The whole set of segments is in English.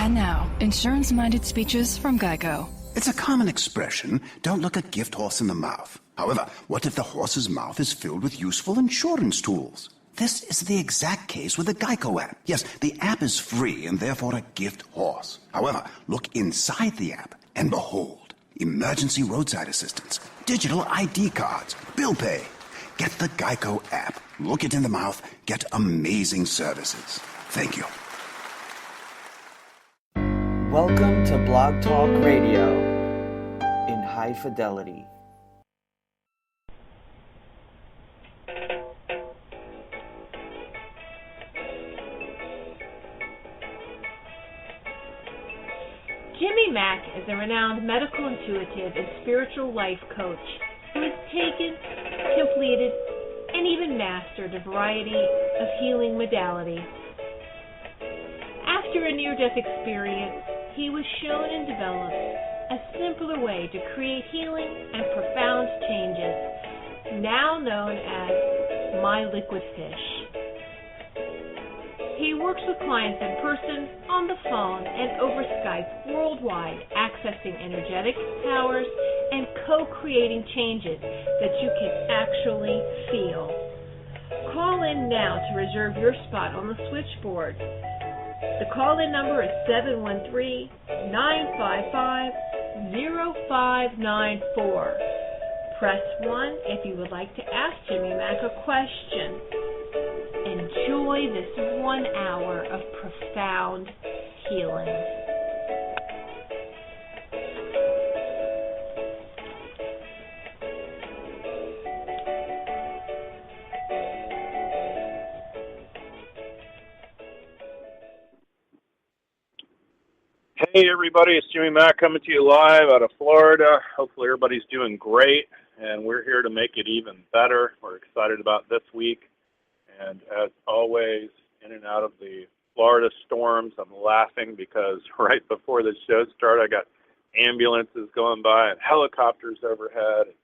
And now, insurance-minded speeches from Geico. It's a common expression, don't look a gift horse in the mouth. However, what if the horse's mouth is filled with useful insurance tools? This is the exact case with the Geico app. Yes, the app is free and therefore a gift horse. However, look inside the app and behold, emergency roadside assistance, digital ID cards, bill pay. Get the Geico app. Look it in the mouth. Get amazing services. Thank you. Welcome to Blog Talk Radio in high fidelity. Jimmy Mack is a renowned medical intuitive and spiritual life coach who has taken, completed, and even mastered a variety of healing modalities. After a near-death experience, he was shown and developed a simpler way to create healing and profound changes, now known as My Liquid Fish. He works with clients in person, on the phone, and over Skype worldwide, accessing energetic powers and co-creating changes that you can actually feel. Call in now to reserve your spot on the switchboard. The call-in number is 713-955-0594. Press 1 if you would like to ask Jimmy Mack a question. Enjoy this 1 hour of profound healing. Hey everybody, it's Jimmy Mack coming to you live out of Florida. Hopefully everybody's doing great, and we're here to make it even better. We're excited about this week, and as always, in and out of the Florida storms, I'm laughing because right before the show started, I got ambulances going by and helicopters overhead. It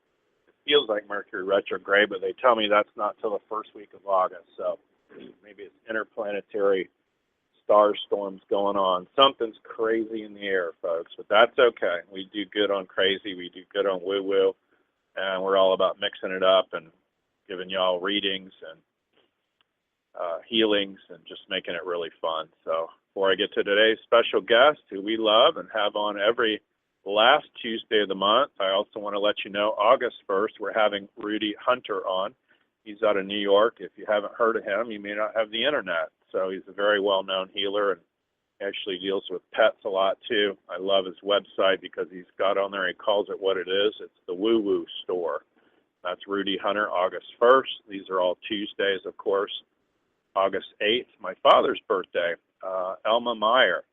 feels like Mercury retrograde, but they tell me that's not till the first week of August, so maybe it's interplanetary star storms going on. Something's crazy in the air, folks, but that's okay. We do good on crazy. We do good on woo-woo, and we're all about mixing it up and giving y'all readings and healings and just making it really fun. So before I get to today's special guest, who we love and have on every last Tuesday of the month, I also want to let you know August 1st, we're having Rudy Hunter on. He's out of New York. If you haven't heard of him, you may not have the internet. So he's a very well-known healer and actually deals with pets a lot too. I love his website because he's got on there, he calls it what it is. It's the Woo Woo Store. That's Rudy Hunter, August 1st. These are all Tuesdays, of course. August 8th, my father's birthday, Elma Meyer.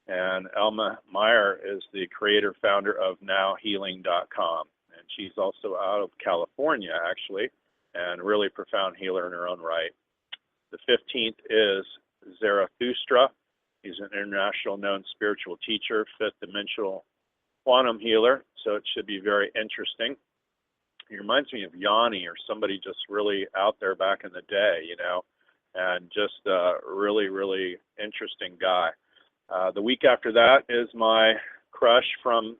And Elma Meyer is the creator, founder of NowHealing.com. And she's also out of California, actually, and a really profound healer in her own right. The 15th is Zarathustra. He's an international known spiritual teacher, fifth dimensional quantum healer, so it should be very interesting. He reminds me of Yanni or somebody just really out there back in the day, you know, and just a really, really interesting guy. The week after that is my crush from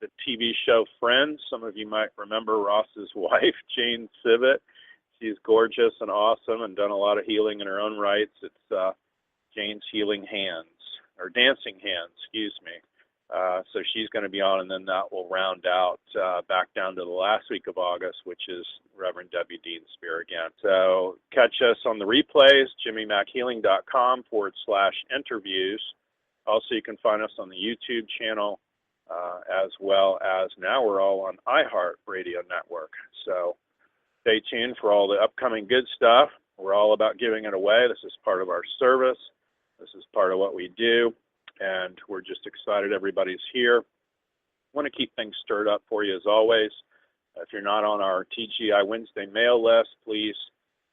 the TV show Friends. Some of you might remember Ross's wife, Jane Sibbett. She's gorgeous and awesome and done a lot of healing in her own rights. It's Jane's Healing Hands, or Dancing Hands, excuse me. So she's going to be on, and then that will round out back down to the last week of August, which is Reverend Debbie Dienstbier again. So catch us on the replays, jimmymackhealing.com/interviews. Also, you can find us on the YouTube channel, as well as now we're all on iHeart Radio Network. So stay tuned for all the upcoming good stuff. We're all about giving it away. This is part of our service. This is part of what we do, and we're just excited everybody's here. I want to keep things stirred up for you as always. If you're not on our TGI Wednesday mail list, please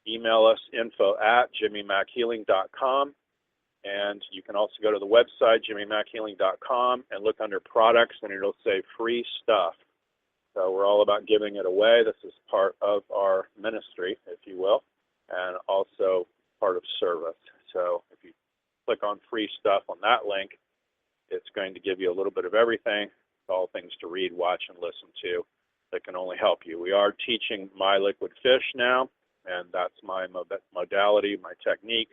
email us info@jimmymackhealing.com. And you can also go to the website, jimmymackhealing.com, and look under products, and it'll say free stuff. So we're all about giving it away. This is part of our ministry, if you will, and also part of service. So if you click on free stuff on that link, It's going to give you a little bit of everything. It's all things to read, watch, and listen to that can only help you. We are teaching My Liquid Fish now, and that's my modality, my technique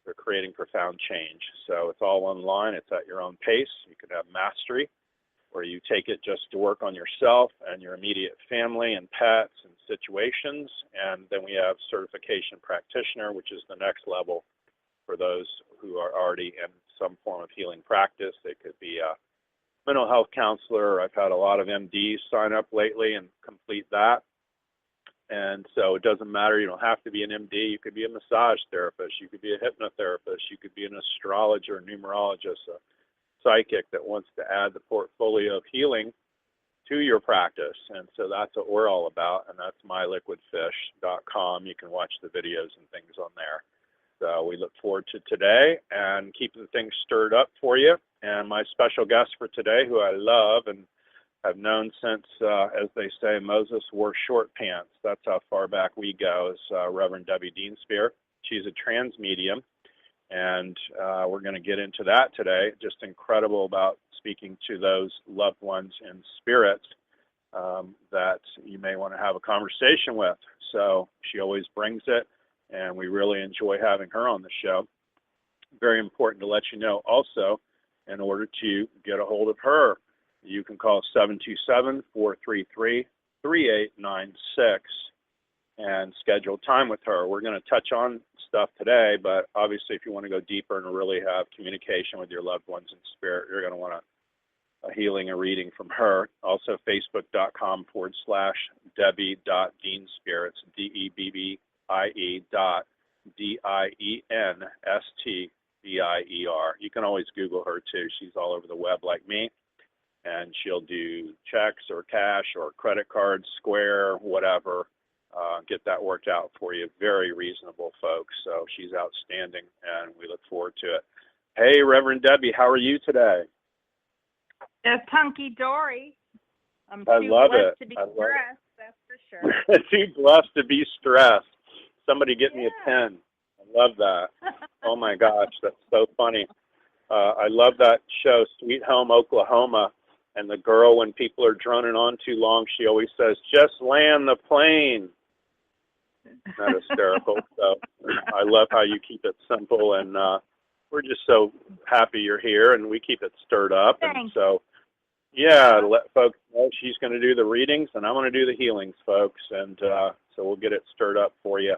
for creating profound change. So it's all online. It's at your own pace. You can have mastery, where you take it just to work on yourself and your immediate family and pets and situations. And then we have certification practitioner, which is the next level for those who are already in some form of healing practice. They could be a mental health counselor. I've had a lot of MDs sign up lately and complete that. And so it doesn't matter. You don't have to be an MD. You could be a massage therapist. You could be a hypnotherapist. You could be an astrologer, numerologist, a psychic that wants to add the portfolio of healing to your practice. And so that's what we're all about, and that's myliquidfish.com. You can watch the videos and things on there. So we look forward to today and keeping things stirred up for you. And my special guest for today, who I love and have known since, as they say, Moses wore short pants. That's how far back we go, is Reverend Debbie Dienstbier. She's a trans medium, and we're going to get into that today. Just incredible about speaking to those loved ones in spirit that you may want to have a conversation with. So she always brings it, and we really enjoy having her on the show. Very important to let you know also, in order to get a hold of her, you can call 727-433-3896 and schedule time with her. We're going to touch on stuff today, but obviously if you want to go deeper and really have communication with your loved ones in spirit, you're going to want a healing and reading from her. Also, facebook.com/Debbie.Dienstbier. It's DEBBIE.DIENSTBIER. You can always Google her too. She's all over the web like me. And she'll do checks or cash or credit cards, Square, whatever. Get that worked out for you. Very reasonable, folks. So she's outstanding, and we look forward to it. Hey, Reverend Debbie, how are you today? Just hunky-dory. I'm I too love blessed it. to be I love stressed, that's for sure. Too blessed to be stressed. Somebody get me a pen. I love that. Oh, my gosh, that's so funny. I love that show, Sweet Home, Oklahoma. And the girl, when people are droning on too long, she always says, just land the plane. Isn't that hysterical? So I love how you keep it simple, and we're just so happy you're here, and we keep it stirred up. Thanks. And so, yeah, let folks know she's going to do the readings, and I'm going to do the healings, folks. And so we'll get it stirred up for you.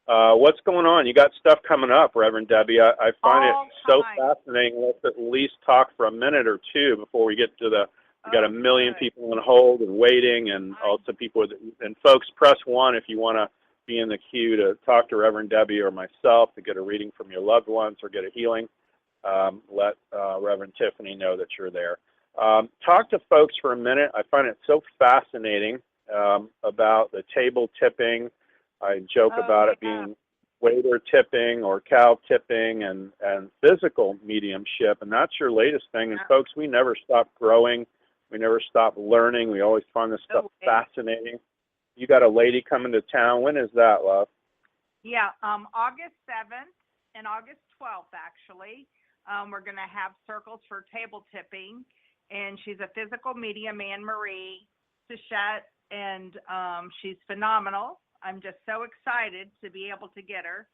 What's going on? You got stuff coming up, Reverend Debbie. I find it so fascinating. Let's at least talk for a minute or two before we get to we got a million people on hold and waiting, and also people and folks, press 1 if you want to be in the queue to talk to Reverend Debbie or myself to get a reading from your loved ones or get a healing. Let Reverend Tiffany know that you're there. Talk to folks for a minute. I find it so fascinating about the table tipping. I joke about it being waiter tipping or cow tipping and physical mediumship, and that's your latest thing. And folks, we never stop growing. We never stop learning. We always find this stuff fascinating. You got a lady coming to town. When is that, love? Yeah, August 7th and August 12th, actually. We're going to have circles for table tipping, and she's a physical medium, Anne-Marie Tichette, and she's phenomenal. I'm just so excited to be able to get her.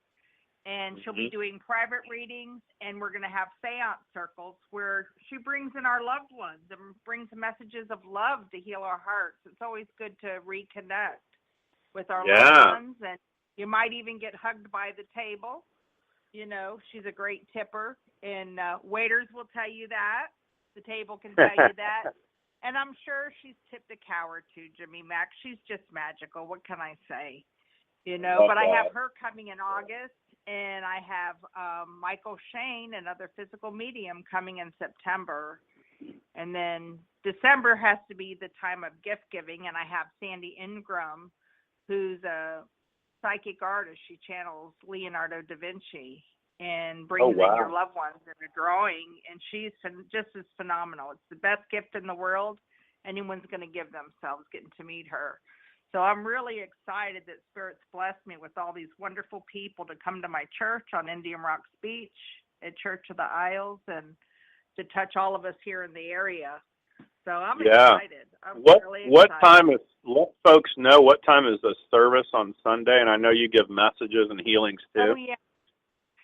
And she'll be doing private readings, and we're going to have seance circles where she brings in our loved ones and brings messages of love to heal our hearts. It's always good to reconnect with our loved ones, and you might even get hugged by the table. You know, she's a great tipper, and waiters will tell you that. The table can tell you that. And I'm sure she's tipped a cow or two, Jimmy Mack. She's just magical. What can I say? You know, but I have her coming in August, and I have Michael Shane, another physical medium, coming in September. And then December has to be the time of gift giving, and I have Sandy Ingram, who's a psychic artist. She channels Leonardo da Vinci and brings in your loved ones in a drawing, and she's just as phenomenal. It's the best gift in the world anyone's going to give themselves, getting to meet her. So I'm really excited that Spirit's blessed me with all these wonderful people to come to my church on Indian Rocks Beach at Church of the Isles, and to touch all of us here in the area. So I'm Yeah. excited. I'm What really what excited. time is? Let folks know what time is the service on Sunday, and I know you give messages and healings too. Oh, yeah.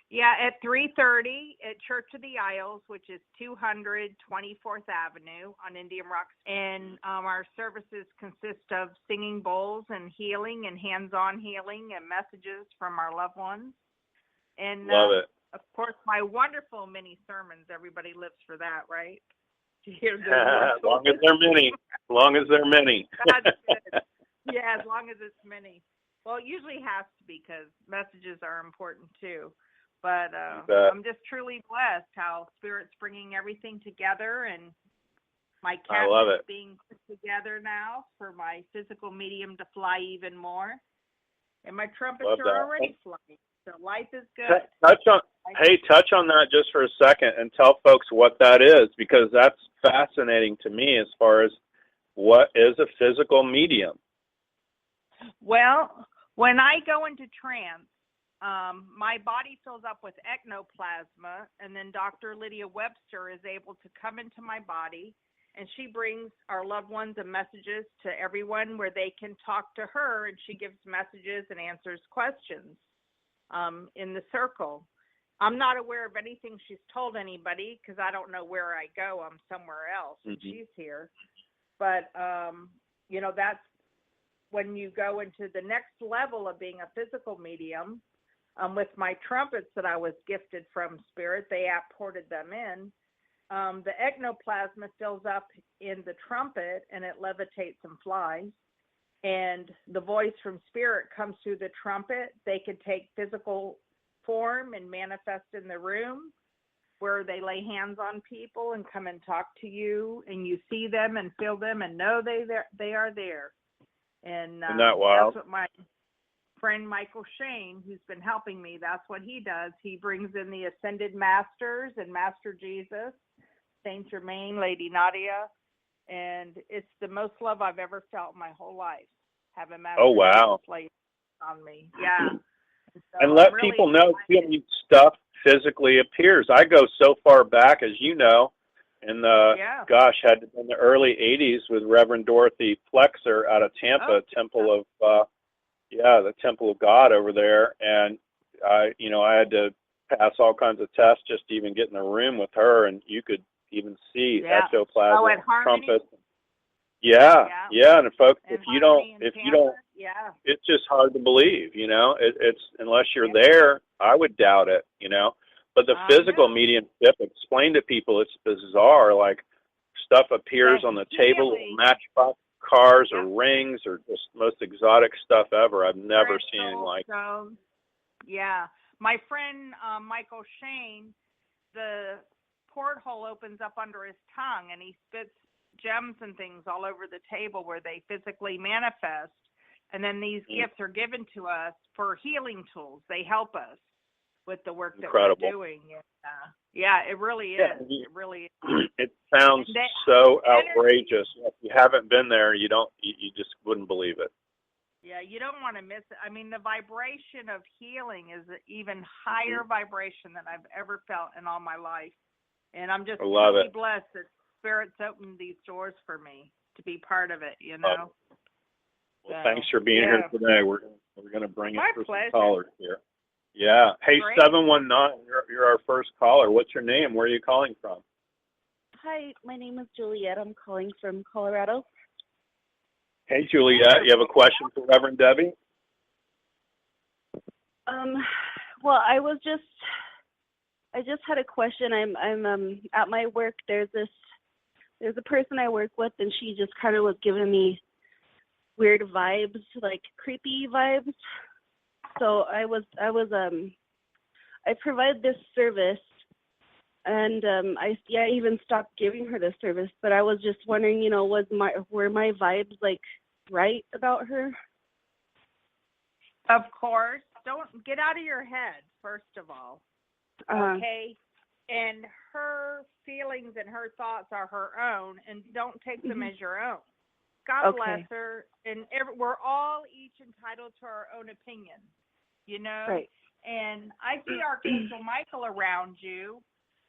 Yeah, at 3:30 at Church of the Isles, which is 200 24th Avenue on Indian Rocks. And our services consist of singing bowls and healing and hands-on healing and messages from our loved ones. And Love it. of course, my wonderful mini sermons. Everybody lives for that, right? To hear the As long as they're many. As long as they're many. That's good. Yeah, as long as it's many. Well, it usually has to be because messages are important too. But I'm just truly blessed how Spirit's bringing everything together, and my I love cabinet's it. being put together now for my physical medium to fly even more. And my trumpets Love are that. already flying, so life is good. Touch on that just for a second and tell folks what that is, because that's fascinating to me as far as what is a physical medium. Well, when I go into trance, my body fills up with ectoplasma, and then Dr. Lydia Webster is able to come into my body, and she brings our loved ones and messages to everyone where they can talk to her, and she gives messages and answers questions in the circle. I'm not aware of anything she's told anybody because I don't know where I go. I'm somewhere else, and she's here. But, that's when you go into the next level of being a physical medium. With my trumpets that I was gifted from Spirit, they ported them in. The ectoplasma fills up in the trumpet, and it levitates and flies. And the voice from Spirit comes through the trumpet. They can take physical form and manifest in the room, where they lay hands on people and come and talk to you, and you see them and feel them and know they are there. And Isn't that wild? That's what my friend Michael Shane, who's been helping me, that's what he does. He brings in the Ascended Masters and Master Jesus, Saint Germain, Lady Nadia, and it's the most love I've ever felt in my whole life, having Master Jesus lay on me. Yeah. So and let really people know too, stuff physically appears. I go so far back, as you know, in the had to be in the early '80s with Reverend Dorothy Flexer out of Tampa, Temple of the Temple of God over there, and I had to pass all kinds of tests just to even get in the room with her, and you could even see ectoplasm, trumpets. And folks, if you don't, it's just hard to believe. It's unless you're there, I would doubt it. But the physical mediumship, explain to people, it's bizarre. Like stuff appears on the table, matchbox cars or rings or just most exotic stuff ever. I've never seen anything like it. Yeah. My friend Michael Shane, the porthole opens up under his tongue, and he spits gems and things all over the table where they physically manifest. And then these gifts are given to us for healing tools. They help us with the work that we're doing. It really is. It really is. It sounds so outrageous. If you haven't been there, you just wouldn't believe it. Yeah, you don't want to miss it. I mean, the vibration of healing is an even higher vibration than I've ever felt in all my life. And I'm just really blessed that Spirit's opened these doors for me to be part of it, Well, thanks for being here today. We're going to bring it for some callers here. Yeah. Hey, Great. 719, you're our first caller. What's your name? Where are you calling from? Hi, my name is Juliet. I'm calling from Colorado. Hey, Juliet, you have a question for Reverend Debbie? Well, I just had a question. I'm at my work. There's a person I work with, and she just kind of was giving me weird vibes, like creepy vibes. So I provide this service, and I even stopped giving her the service. But I was just wondering, were my vibes like right about her? Of course. Don't get out of your head, first of all. Okay? And her feelings and her thoughts are her own, and don't take them as your own. God bless her. And we're all each entitled to our own opinion, Right. And I see Archangel Michael around you,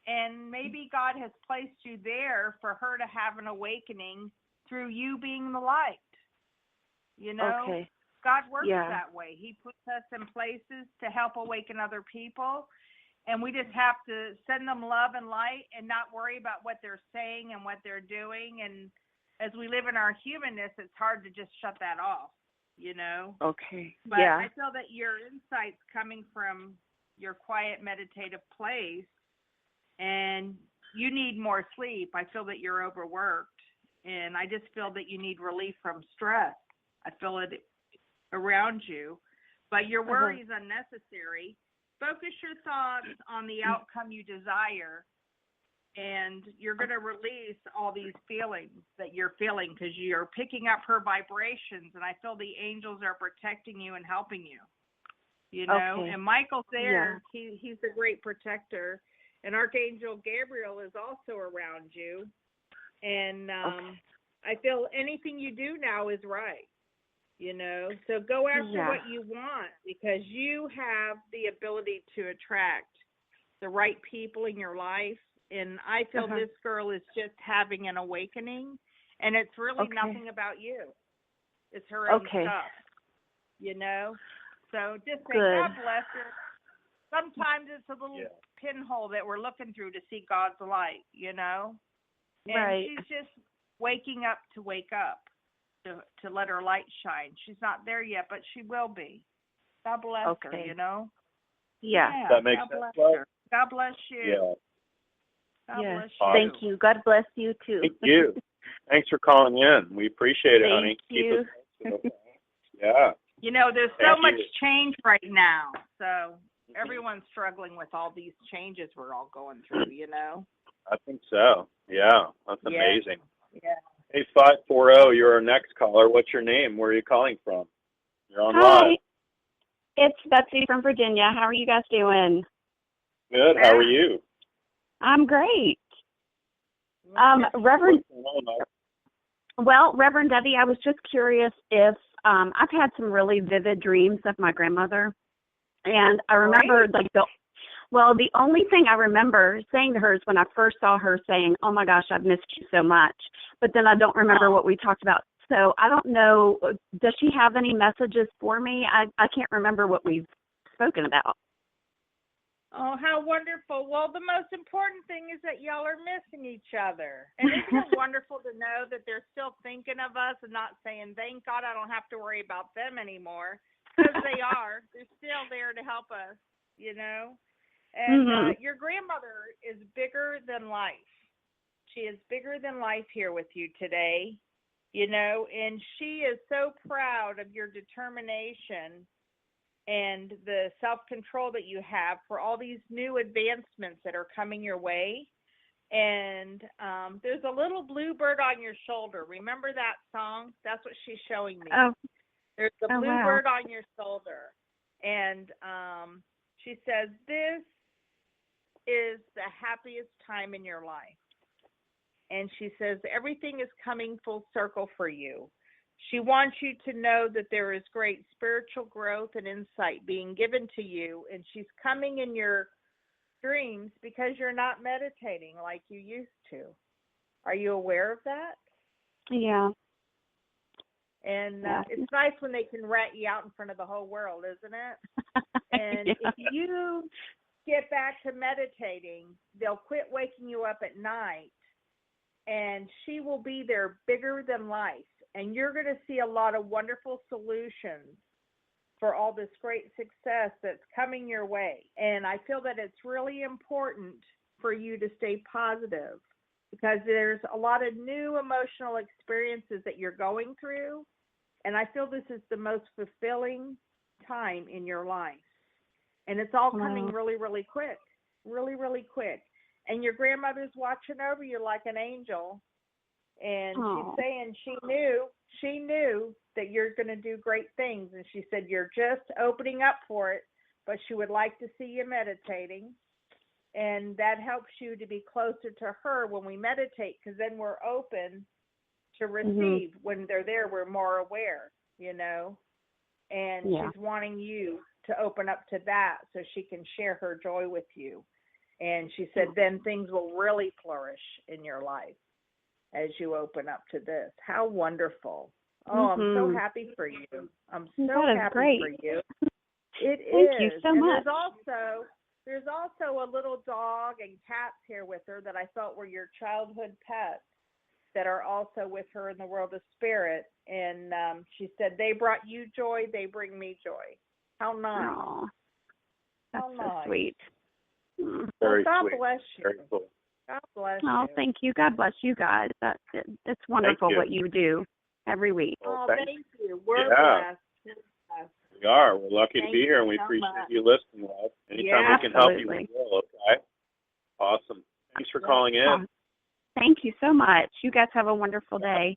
And maybe God has placed you there for her to have an awakening through you being the light. You know, Okay. God works that way. He puts us in places to help awaken other people. And we just have to send them love and light and not worry about what they're saying and what they're doing. And as we live in our humanness, it's hard to just shut that off, you know? Okay. But I feel that your insight's coming from your quiet meditative place, and you need more sleep. I feel that you're overworked, and I just feel that you need relief from stress. I feel it around you, but your worry is unnecessary. Focus your thoughts on the outcome you desire, and you're going to release all these feelings that you're feeling because you're picking up her vibrations, and I feel the angels are protecting you and helping you, you know. And Michael's there. He's a great protector, and Archangel Gabriel is also around you, and I feel anything you do now is right. You know, so go after what you want, because you have the ability to attract the right people in your life. And I feel this girl is just having an awakening, and it's really nothing about you. It's her own stuff, you know. So just say, God bless her. Sometimes it's a little pinhole that we're looking through to see God's light, you know. And she's just waking up to wake up. To let her light shine. She's not there yet, but she will be. God bless her, you know? Yeah. That makes sense. God bless you. Yeah. God bless you. Awesome. Thank you. God bless you, too. Thank you. Thanks for calling in. We appreciate it, honey. Thank you. Keep it yeah. You know, there's so much change right now. So everyone's struggling with all these changes we're all going through, you know? I think so. Yeah. That's amazing. Yeah. Hey, 540, you're our next caller. What's your name? Where are you calling from? You're on live. It's Betsy from Virginia. How are you guys doing? Good. How are you? I'm great. Reverend Debbie, I was just curious if I've had some really vivid dreams of my grandmother, and I remember the only thing I remember saying to her is when I first saw her saying, "Oh my gosh, I've missed you so much," but then I don't remember what we talked about. So I don't know, does she have any messages for me? I can't remember what we've spoken about. Oh, how wonderful. Well, the most important thing is that y'all are missing each other. And isn't it wonderful to know that they're still thinking of us and not saying, thank God I don't have to worry about them anymore, because they are. They're still there to help us, you know. And your grandmother is bigger than life. She is bigger than life here with you today, you know, and she is so proud of your determination and the self-control that you have for all these new advancements that are coming your way. And there's a little bluebird on your shoulder. Remember that song? That's what she's showing me. Oh. There's a bluebird on your shoulder. And she says, this is the happiest time in your life. And she says, everything is coming full circle for you. She wants you to know that there is great spiritual growth and insight being given to you, and she's coming in your dreams because you're not meditating like you used to. Are you aware of that? Yeah. And it's nice when they can rat you out in front of the whole world, isn't it? And if you get back to meditating, they'll quit waking you up at night, and she will be there bigger than life. And you're going to see a lot of wonderful solutions for all this great success that's coming your way. And I feel that it's really important for you to stay positive, because there's a lot of new emotional experiences that you're going through. And I feel this is the most fulfilling time in your life. And it's all coming really, really quick, really, really quick. And your grandmother's watching over you like an angel. And she's saying she knew that you're going to do great things. And she said, you're just opening up for it, but she would like to see you meditating. And that helps you to be closer to her when we meditate, because then we're open to receive. When they're there, we're more aware, you know. And she's wanting you to open up to that so she can share her joy with you. And she said, then things will really flourish in your life as you open up to this. How wonderful. Oh, I'm so happy for you. I'm so happy great. for you. It is. Thank you so much. There's also a little dog and cats here with her that I thought were your childhood pets that are also with her in the world of spirit. And she said, they brought you joy, they bring me joy. How nice. Aww. That's How so nice. sweet. Very God sweet. bless you. Very cool. God bless Oh, you. thank you. God bless you guys. It's wonderful you. what you do every week. Oh, Well, thank you. We're Yeah. blessed. We're blessed. We are. We're lucky to Thank be here, and you we so appreciate much. you listening, love. Anytime Yeah, we can help you, we absolutely. will, okay? Awesome. Thanks for calling in. Oh, thank you so much. You guys have a wonderful day.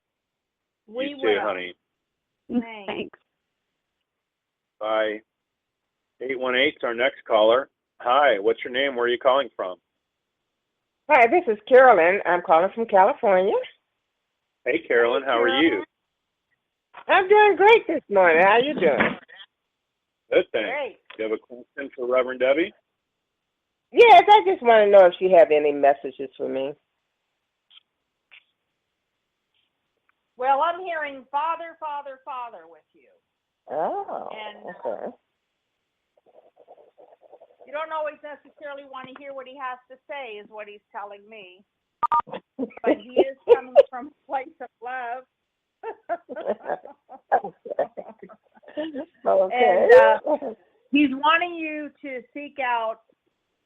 We you too, will. honey. Thanks. Bye. 818's our next caller. Hi, what's your name? Where are you calling from? Hi, this is Carolyn. I'm calling from California. Hey, Carolyn, how are you? I'm doing great this morning. How you doing? Good, thanks. Great. Do you have a question for Reverend Debbie? Yes, I just want to know if she have any messages for me. Well, I'm hearing Father, Father, Father with you. Oh, And, okay. You don't always necessarily want to hear what he has to say, is what he's telling me. But he is coming from a place of love. Okay. And he's wanting you to seek out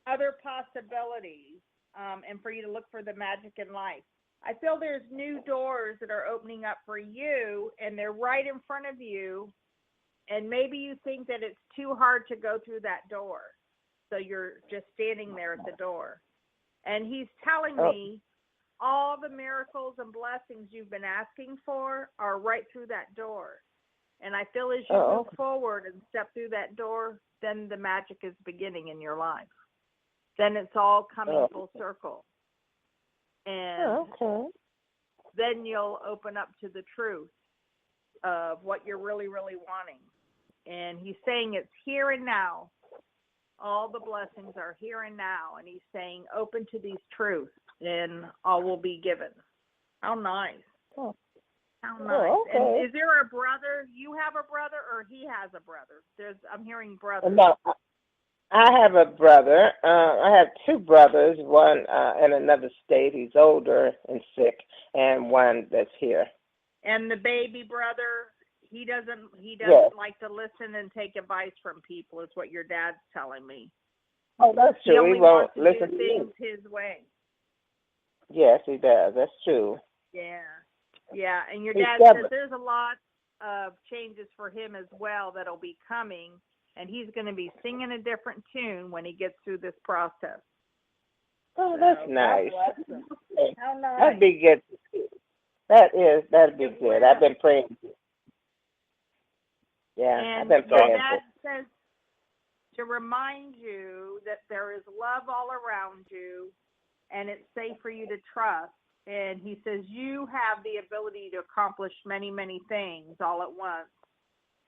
other possibilities and for you to look for the magic in life. I feel there's new doors that are opening up for you, and they're right in front of you. And maybe you think that it's too hard to go through that door. So you're just standing there at the door. And he's telling me all the miracles and blessings you've been asking for are right through that door. And I feel as you move forward and step through that door, then the magic is beginning in your life. Then it's all coming full circle. And then you'll open up to the truth of what you're really, really wanting. And he's saying it's here and now. All the blessings are here and now. And he's saying, open to these truths and all will be given. How nice. How nice. And is there a brother? You have a brother or he has a brother? I'm hearing brother. No, I have a brother. I have two brothers, one in another state. He's older and sick, and one that's here. And the baby brother, he doesn't like to listen and take advice from people, is what your dad's telling me. Oh, that's true. He only won't wants to listen do to things me. his way. Yes, he does. That's true. Yeah. And your He's dad stubborn. says there's a lot of changes for him as well that'll be coming, and he's going to be singing a different tune when he gets through this process. Oh, that's nice. How nice. That'd be good. That'd be good. I've been praying. Yeah, And I've been your praying. dad says to remind you that there is love all around you, and it's safe for you to trust. And he says you have the ability to accomplish many, many things all at once.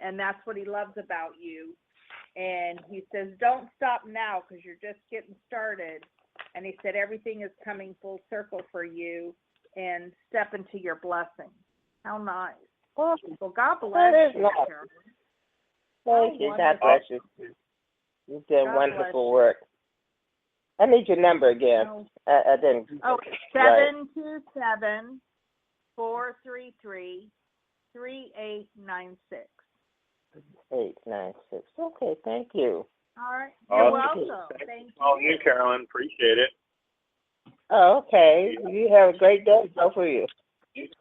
And that's what he loves about you. And he says, don't stop now because you're just getting started. And he said, everything is coming full circle for you, and step into your blessing. How nice. Well, God bless you, nice. Carolyn. Thank you. God bless you. You did wonderful work. I need your number again. I didn't. Oh, 727-433-3896. 896. Okay, thank you. All right. You're welcome. Thanks for calling in, Carolyn. Appreciate it. Oh, okay. You have a great day, both of you.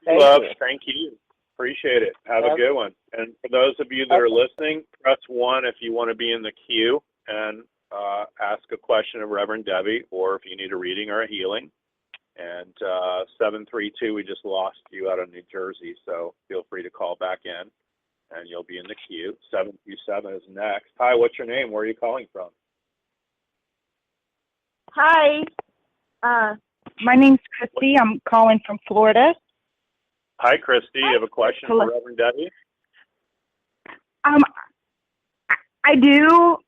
Thank you. Appreciate it. Have a good one. And for those of you that are listening, press 1 if you want to be in the queue and ask a question of Reverend Debbie, or if you need a reading or a healing. And 732, we just lost you out of New Jersey, so feel free to call back in, and you'll be in the queue. 727 is next. Hi, what's your name? Where are you calling from? Hi. My name's Christy. I'm calling from Florida. Hi, Christy. You have a question for Reverend Debbie? I do,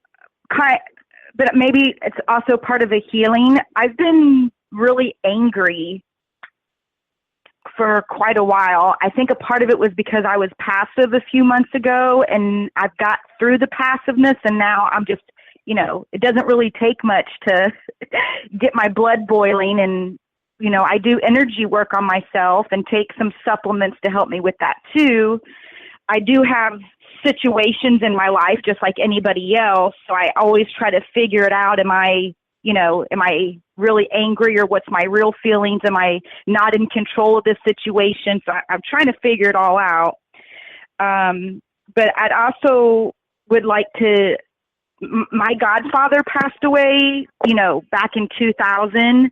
but maybe it's also part of the healing. I've been really angry for quite a while. I think a part of it was because I was passive a few months ago, and I've got through the passiveness, and now I'm just, it doesn't really take much to get my blood boiling. And, I do energy work on myself and take some supplements to help me with that too. I do have situations in my life just like anybody else, so I always try to figure it out. Am I really angry, or what's my real feelings? Am I not in control of this situation? So I'm trying to figure it all out. But I'd also would like to, my godfather passed away, back in 2000.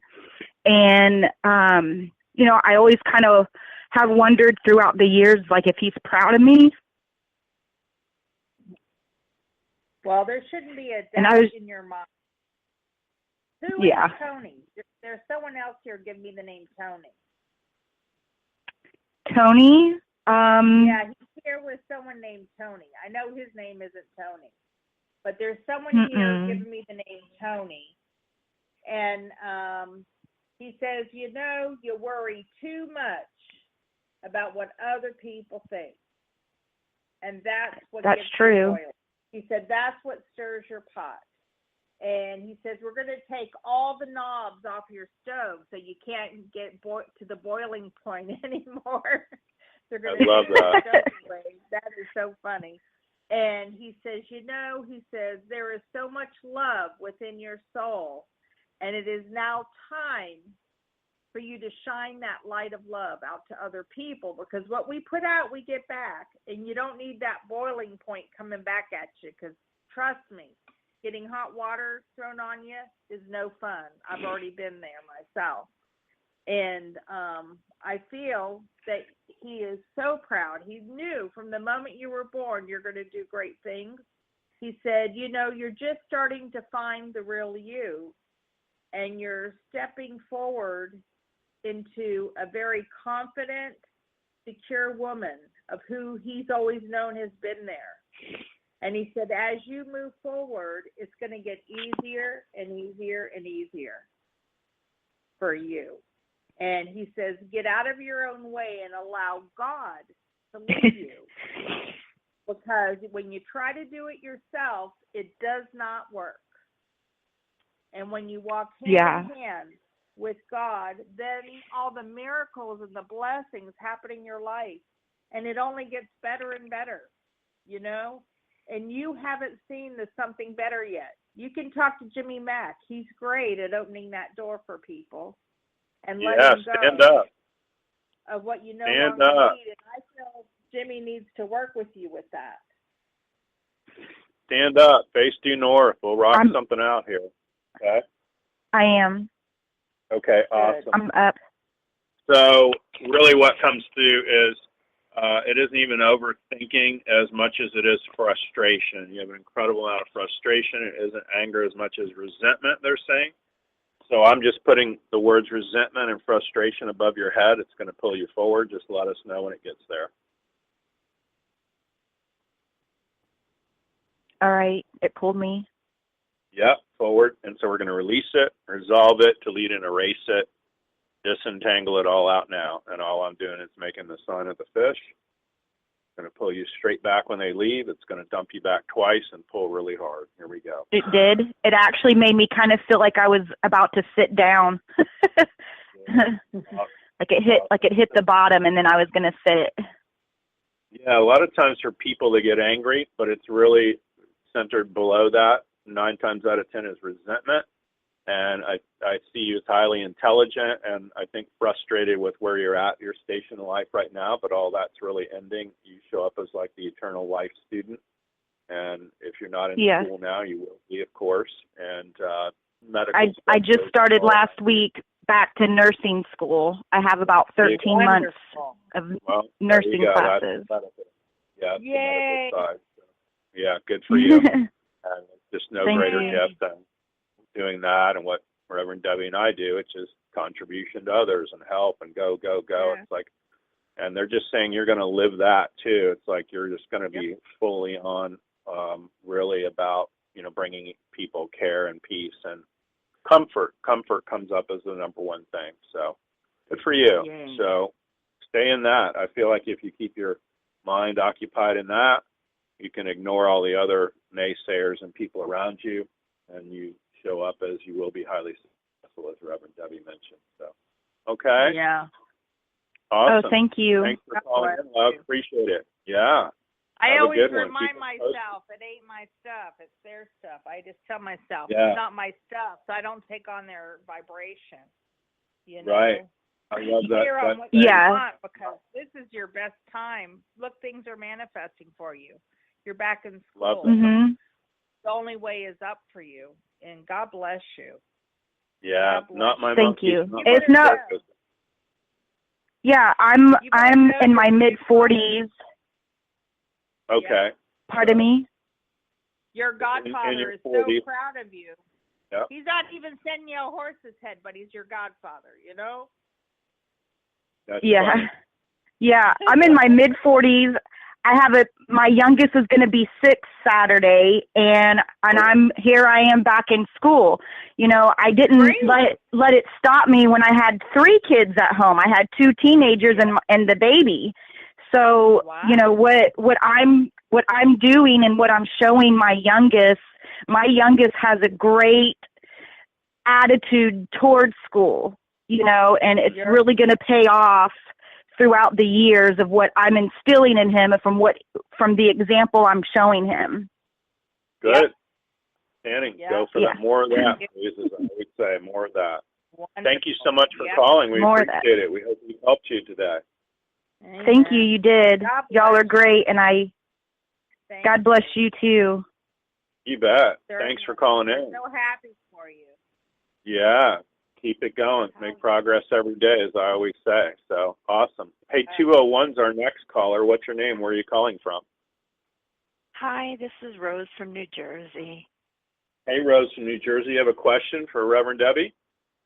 And, I always kind of have wondered throughout the years, like, if he's proud of me. Well, there shouldn't be a doubt in your mind. Who is Tony? There's someone else here. Give me the name Tony. Tony? Yeah, he's here with someone named Tony. I know his name isn't Tony, but there's someone here giving me the name Tony. And he says, you worry too much about what other people think. And that's what That's gets true. you boiling. He said, that's what stirs your pot. And he says, we're going to take all the knobs off your stove so you can't get to the boiling point anymore. They're going to love that. That is so funny. And he says, there is so much love within your soul, and it is now time for you to shine that light of love out to other people, because what we put out, we get back. And you don't need that boiling point coming back at you, because trust me, getting hot water thrown on you is no fun. I've already been there myself. And I feel that he is so proud. He knew from the moment you were born, you're going to do great things. He said, you're just starting to find the real you, and you're stepping forward into a very confident, secure woman of who he's always known has been there. And he said, as you move forward, it's going to get easier and easier and easier for you. And he says, get out of your own way and allow God to lead you. Because when you try to do it yourself, it does not work. And when you walk hand in hand with God, then all the miracles and the blessings happen in your life. And it only gets better and better, And you haven't seen the something better yet. You can talk to Jimmy Mack. He's great at opening that door for people and letting go stand up. of what you no stand longer up. need. And I feel Jimmy needs to work with you with that. Stand up. Face due north. We'll rock something out here. Okay? I am. Okay, awesome. I'm up. So really what comes through is it isn't even overthinking as much as it is frustration. You have an incredible amount of frustration. It isn't anger as much as resentment, they're saying. So I'm just putting the words resentment and frustration above your head. It's going to pull you forward. Just let us know when it gets there. All right. It pulled me. Yep, forward. And so we're going to release it, resolve it, delete and erase it, disentangle it all out now. And all I'm doing is making the sign of the fish. It's going to pull you straight back when they leave. It's going to dump you back twice and pull really hard. Here we go. It did. It actually made me kind of feel like I was about to sit down. Like it hit the bottom, and then I was going to sit. Yeah, a lot of times for people, they get angry, but it's really centered below that. 9 times out of 10 is resentment. And I see you as highly intelligent and I think frustrated with where you're at, your station in life right now, but all that's really ending. You show up as like the eternal life student. And if you're not in school now, you will be, of course. And medical. I just started last week back to nursing school. I have about 13 months of nursing classes. Yeah, Yay. the medical side. So, yeah, good for you. And just no greater gift than doing that and what Reverend Debbie and I do. It's just contribution to others and help and go. Yeah. It's like, and they're just saying you're going to live that too. It's like you're just going to be fully on, really about bringing people care and peace and comfort. Comfort comes up as the number one thing. So good for you. Yay. So stay in that. I feel like if you keep your mind occupied in that, you can ignore all the other naysayers and people around you, and you show up as you will be highly successful, as Reverend Debbie mentioned. So, okay. Yeah. Awesome. Oh, thank you. Thanks for calling in, love. Appreciate it. Yeah. I Have a always good one. remind Keep it posted. myself, it ain't my stuff, it's their stuff. I just tell myself, Yeah. it's not my stuff, so I don't take on their vibration. You know? Right. I love that. Clear on what that you Yeah. want, because this is your best time. Look, things are manifesting for you. You're back in Love school. that. Mm-hmm. The only way is up for you, and God bless you. Yeah. God bless Not my Thank monkeys, you. not It's my not. circus. Yeah, You better I'm know in my you're mid 40s. Okay. Pardon me. Your in godfather your is so 40s. proud of you. Yep. He's not even sending you a horse's head, but he's your godfather, you know? That's Yeah. funny. Yeah, I'm in my mid 40s. My youngest is going to be 6 Saturday, and I'm here. I am back in school. I didn't Great. let it stop me when I had 3 kids at home. I had 2 teenagers and the baby. So, Wow. what I'm doing and what I'm showing my youngest has a great attitude towards school, and it's really going to pay off throughout the years of what I'm instilling in him and from the example I'm showing him. Good. Yep. Annie, Yep. go for Yeah. that. More of that, please, as I would say. More of that. Wonderful. Thank you so much for Yep. calling. We More of that. appreciate it. We hope we helped you today. Thank you. Amen. You did. God Y'all bless are great, and Thank God bless you too. You bet. Certainly. Thanks for calling We're in. so happy for you. Yeah. Keep it going. Make progress every day, as I always say. So, awesome. Hey, 201's our next caller. What's your name? Where are you calling from? Hi, this is Rose from New Jersey. Hey, Rose from New Jersey. You have a question for Reverend Debbie?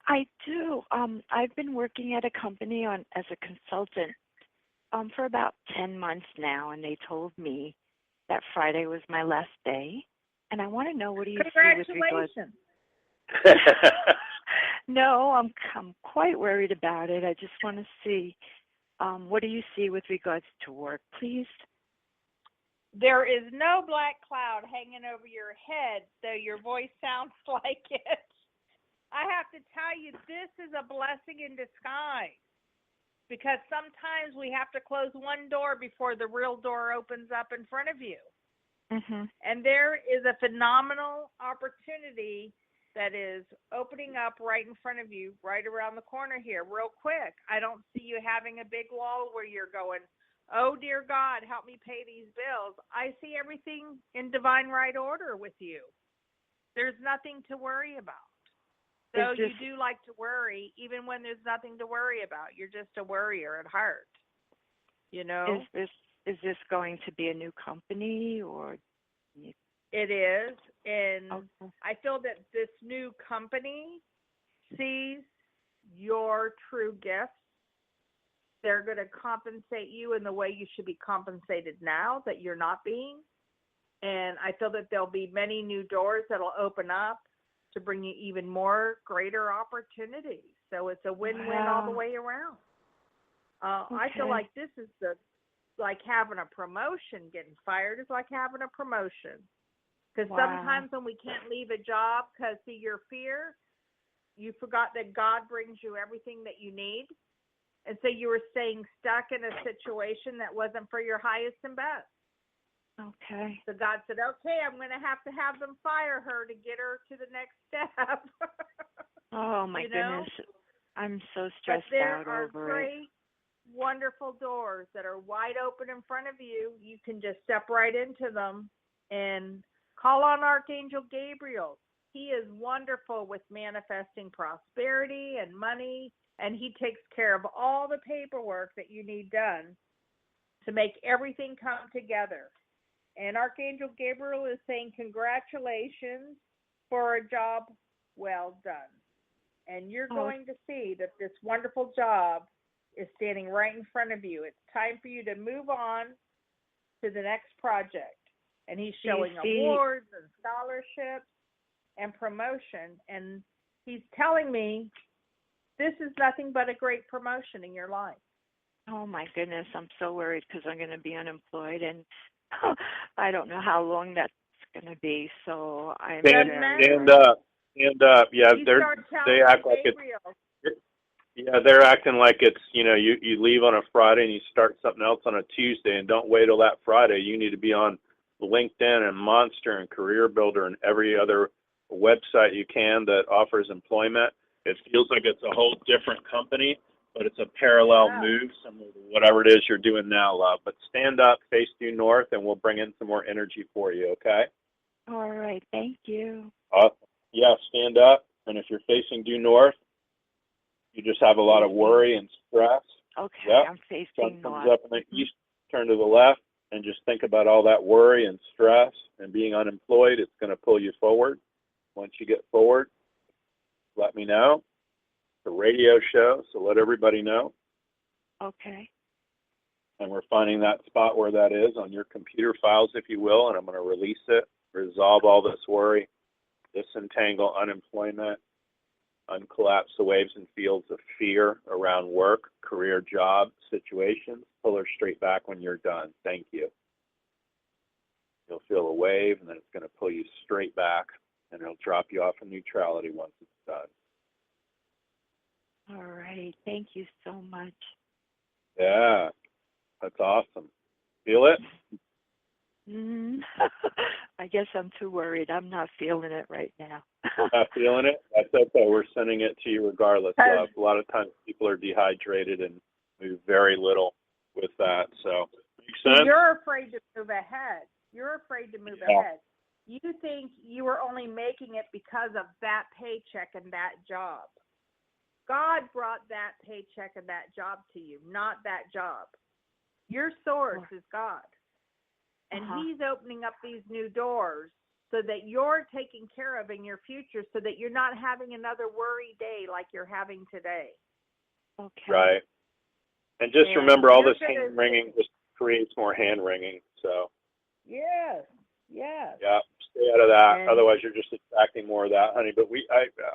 I do. I've been working at a company as a consultant for about 10 months now, and they told me that Friday was my last day. And I want to know, what do you see with regards? Congratulations. No, I'm quite worried about it. I just want to see, what do you see with regards to work, please? There is no black cloud hanging over your head, though your voice sounds like it. I have to tell you, this is a blessing in disguise, because sometimes we have to close one door before the real door opens up in front of you. Mm-hmm. And there is a phenomenal opportunity that is opening up right in front of you, right around the corner here, real quick. I don't see you having a big wall where you're going, oh, dear God, help me pay these bills. I see everything in divine right order with you. There's nothing to worry about. So you do like to worry, even when there's nothing to worry about. You're just a worrier at heart, you know? Is this going to be a new company, or? It is, and Okay. I feel that this new company sees your true gifts. They're going to compensate you in the way you should be compensated now that you're not being. And I feel that there'll be many new doors that'll open up to bring you even more greater opportunities. So it's a win-win all the way around. I feel like this is like having a promotion. Getting fired is like having a promotion. Because sometimes when we can't leave a job because, see, your fear, you forgot that God brings you everything that you need. And so you were staying stuck in a situation that wasn't for your highest and best. Okay. So God said, okay, I'm going to have them fire her to get her to the next step. Oh, my goodness. I'm so stressed out over it. There are great, wonderful doors that are wide open in front of you. You can just step right into them and call on Archangel Gabriel. He is wonderful with manifesting prosperity and money, and he takes care of all the paperwork that you need done to make everything come together. And Archangel Gabriel is saying congratulations for a job well done. And you're going to see that this wonderful job is standing right in front of you. It's time for you to move on to the next project. and he's Do you showing see- awards and scholarships and promotion. And he's telling me this is nothing but a great promotion in your life. Oh my goodness, I'm so worried because I'm going to be unemployed, and I don't know how long that's going to be. So I'm Stand up. Yeah, You they act like it's. Yeah, they're acting like it's, you leave on a Friday and you start something else on a Tuesday, and don't wait till that Friday. You need to be on LinkedIn and Monster and Career Builder and every other website you can that offers employment. It feels like it's a whole different company, but it's a parallel move, similar to whatever it is you're doing now, love. But stand up, face due north, and we'll bring in some more energy for you, okay? All right, thank you. Yeah, stand up, and if you're facing due north, you just have a lot of worry and stress. Okay, Yep. I'm facing Sun comes north. up in the east, turn to the left, and just think about all that worry and stress and being unemployed. It's going to pull you forward. Once you get forward, let me know. It's a radio show, so let everybody know. Okay. And we're finding that spot where that is on your computer files, if you will, and I'm going to release it, resolve all this worry, disentangle unemployment, uncollapse the waves and fields of fear around work, career, job, situations. Pull her straight back when you're done. Thank you. You'll feel a wave, and then it's going to pull you straight back, and it'll drop you off in neutrality once it's done. All right, thank you so much. Yeah, that's awesome. Feel it? I guess I'm too worried. I'm not feeling it right now. Not feeling it? That's okay. We're sending it to you regardless, love. A lot of times people are dehydrated and move very little with that. So, makes sense? You're afraid to move ahead. You're afraid to move ahead. You think you were only making it because of that paycheck and that job. God brought that paycheck and that job to you, not that job. Your source is God. And he's opening up these new doors so that you're taken care of in your future, so that you're not having another worry day like you're having today. Okay. Right. And just remember, all this hand wringing just creates more hand wringing. So. Yes. Yeah, stay out of that. And otherwise, you're just attracting more of that, honey. But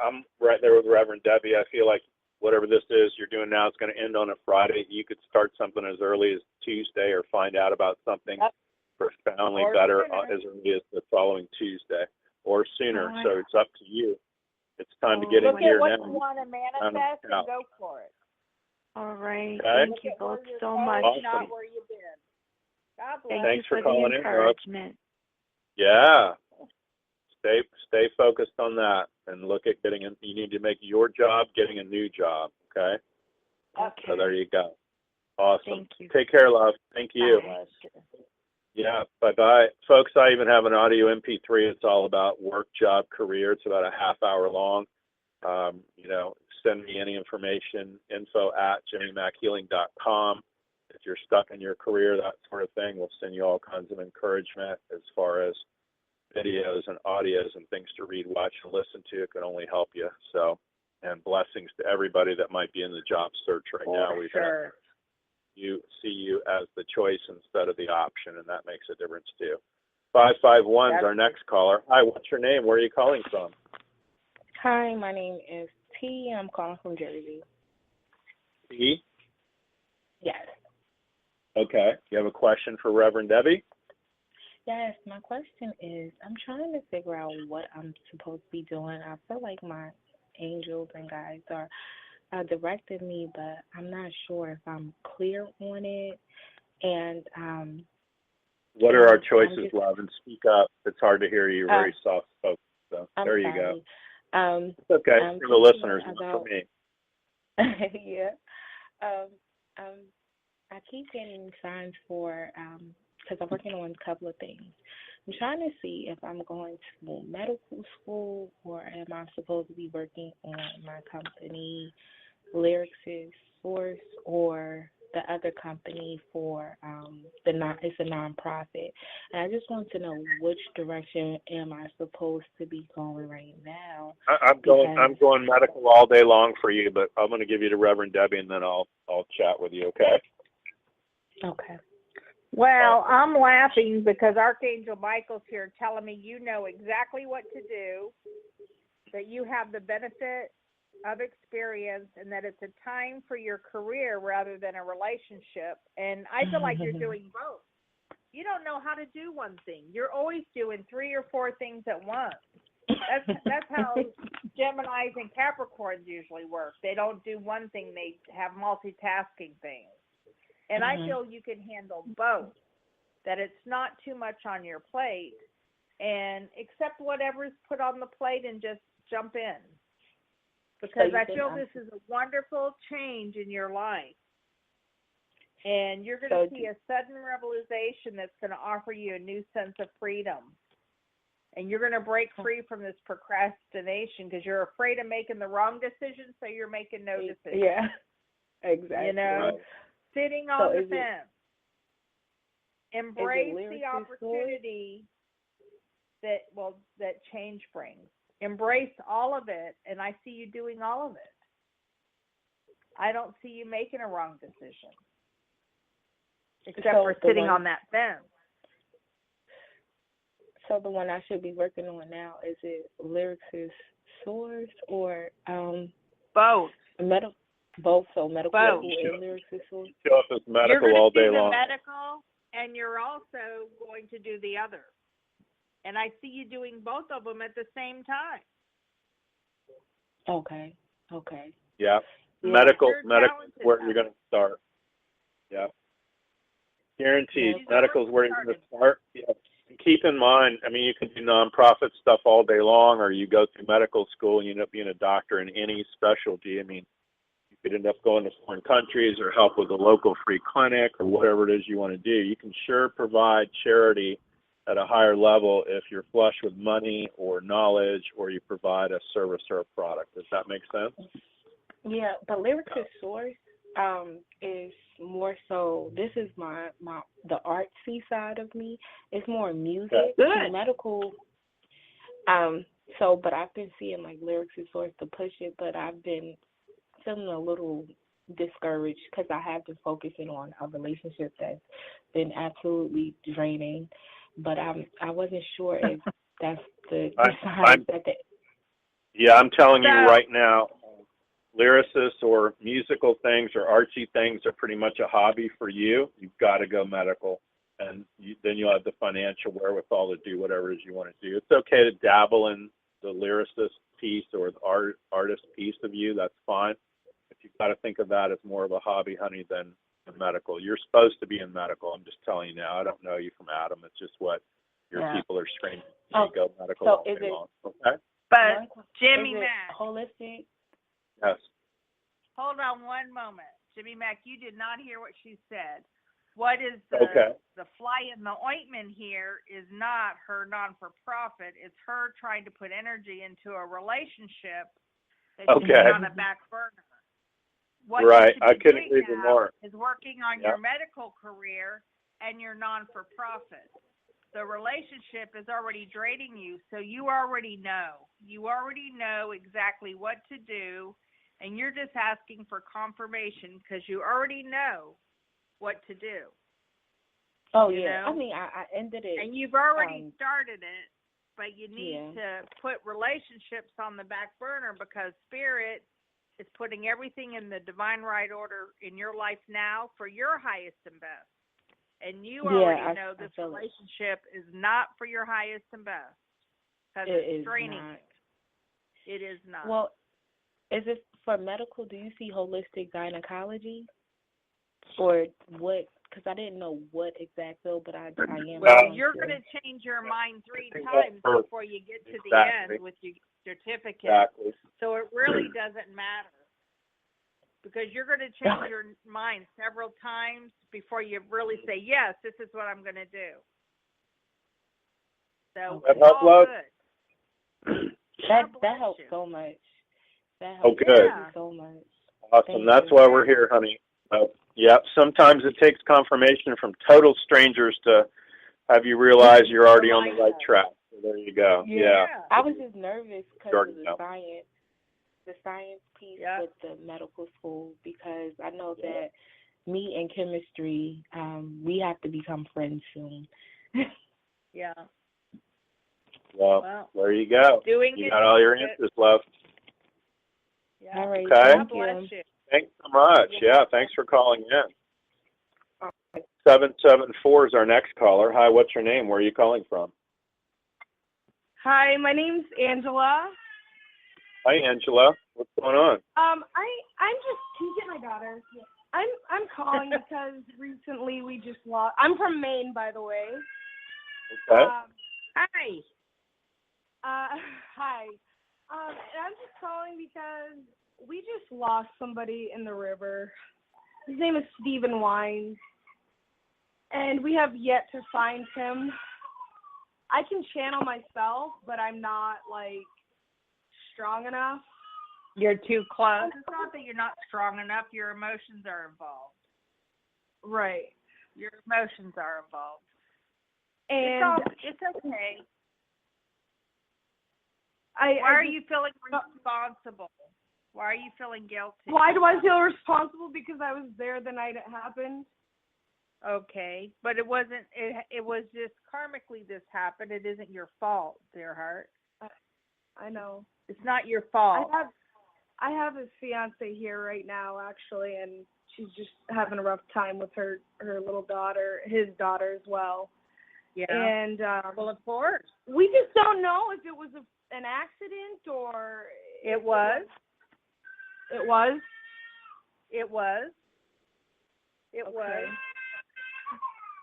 I'm right there with Reverend Debbie. I feel like whatever this is you're doing now is going to end on a Friday. You could start something as early as Tuesday, or find out about something profoundly better as early as the following Tuesday or sooner. So it's up to you. It's time to get in here now. Look at what you want to manifest and go for it. All right. Okay. Thank you both so much. Awesome. Not where you've been. God bless. Thanks for the calling in, encouragement. Yeah. Stay focused on that, and look at getting in. You need to make your job getting a new job, okay? Okay. So there you go. Awesome. Thank you. Take care, love. Thank you. Bye. Yeah, bye-bye. Folks, I even have an audio MP3. It's all about work, job, career. It's about a half hour long. Send me any information, info@jimmymackhealing.com. If you're stuck in your career, that sort of thing, we'll send you all kinds of encouragement as far as videos and audios and things to read, watch, and listen to. It can only help you. So, and blessings to everybody that might be in the job search right now. We see you as the choice instead of the option, and that makes a difference too. 551 is our next caller. Hi, what's your name? Where are you calling from? Hi, my name is T. I'm calling from Jersey. T? Yes. Okay. You have a question for Reverend Debbie? Yes, my question is, I'm trying to figure out what I'm supposed to be doing. I feel like my angels and guides are directing me, but I'm not sure if I'm clear on it. And what are our choices, love? And speak up. It's hard to hear you. Very soft spoken. So there you go. It's okay. For the listeners, not for me. Yeah. I keep getting signs for, because I'm working on a couple of things. I'm trying to see if I'm going to medical school, or am I supposed to be working on my company, Lyrics' Source, or the other company for it's a nonprofit. And I just want to know which direction am I supposed to be going right now. I'm going medical all day long for you, but I'm going to give you to Reverend Debbie, and then I'll chat with you. Okay. Okay. Well, I'm laughing because Archangel Michael's here telling me you know exactly what to do, that you have the benefit of experience, and that it's a time for your career rather than a relationship. And I feel like you're doing both. You don't know how to do one thing. You're always doing 3 or 4 things at once. That's how Geminis and Capricorns usually work. They don't do one thing. They have multitasking things. And I feel you can handle both, that it's not too much on your plate, and accept whatever's put on the plate and just jump in. Because I feel this is a wonderful change in your life. And you're going to see a sudden revelation that's going to offer you a new sense of freedom. And you're going to break free from this procrastination because you're afraid of making the wrong decision, so you're making no decision. Yeah, exactly. You know, sitting on the fence. Embrace the opportunity that change brings. Embrace all of it, and I see you doing all of it. I don't see you making a wrong decision, except for sitting on that fence. So the one I should be working on now, is it Lyricist Source or both? Both, so medical both. And Lyricist Source? Show up as medical all day long. You're going to do the medical, and you're also going to do the other. And I see you doing both of them at the same time. Okay. Yeah. Medical is where you're going to start. Yeah. Guaranteed. Medical is where you're going to start. Yeah. Keep in mind, I mean, you can do nonprofit stuff all day long, or you go through medical school and you end up being a doctor in any specialty. I mean, you could end up going to foreign countries or help with a local free clinic or whatever it is you want to do. You can sure provide charity at a higher level if you're flush with money or knowledge, or you provide a service or a product. Does that make sense? Yeah, but Lyricist Source is more so, this is the artsy side of me. It's more music. Good. Medical. But I've been seeing like Lyricist Source to push it, but I've been feeling a little discouraged because I have been focusing on a relationship that's been absolutely draining. But I wasn't sure if that's the sign that they... Yeah, I'm telling you right now, lyricists or musical things or artsy things are pretty much a hobby for you. You've got to go medical, and then you'll have the financial wherewithal to do whatever it is you want to do. It's okay to dabble in the lyricist piece or the artist piece of you. That's fine. But you've got to think of that as more of a hobby, honey, than medical. You're supposed to be in medical. I'm just telling you now. I don't know you from Adam. It's just what your people are screaming. Go medical all day long. Okay? But Jimmy Mack. Holistic? Yes. Hold on one moment. Jimmy Mack, you did not hear what she said. What is the fly in the ointment here is not her non-for-profit. It's her trying to put energy into a relationship that she's on a back burner. What I couldn't agree more. Is working on your medical career and your non-for-profit. The relationship is already draining you, so you already know. You already know exactly what to do, and you're just asking for confirmation because you already know what to do. Oh, yeah. I mean, I ended it. And you've already started it, but you need to put relationships on the back burner because Spirit is putting everything in the divine right order in your life now for your highest and best. And you already know this relationship is not for your highest and best because it's draining you. It is not. Well, is it for medical? Do you see holistic gynecology? Or what? Because I didn't know what exact field, but I am. Well, you're going to change your mind 3 times before you get to the end with your certificate. Exactly. So it really doesn't matter. Because you're going to change your mind several times before you really say, yes, this is what I'm going to do. So it's all good. That helps so much. That helps so much. Awesome. That's why we're here, honey. Sometimes it takes confirmation from total strangers to have you realize you're already on the right track. So there you go. Yeah. I was just nervous because of the science piece with the medical school, because I know that meet in chemistry. We have to become friends soon. Yeah. Well, there you go. You got all your answers, love. Yeah. All right. Okay. Thank Bless you. you. Thanks so much. Yeah, thanks for calling in. 774 is our next caller. Hi, what's your name? Where are you calling from? Hi, my name's Angela. Hi, Angela. What's going on? I'm just can you get my daughter? I'm calling because recently we just lost. I'm from Maine, by the way. Okay. Hi. Hi. And I'm just calling because we just lost somebody in the river. His name is Stephen Wines, and we have yet to find him. I can channel myself, but I'm not like strong enough. You're too close. It's not that you're not strong enough. Your emotions are involved. Right. Your emotions are involved. And it's okay. Why are you feeling responsible? Why are you feeling guilty? Why do I feel responsible? Because I was there the night it happened. Okay, but it wasn't. It was just karmically this happened. It isn't your fault, dear heart. I know. It's not your fault. I have his fiance here right now, actually, and she's just having a rough time with her little daughter, his daughter as well. Yeah. And well, of course. We just don't know if it was an accident or. It was. It was. It was. It Okay. was.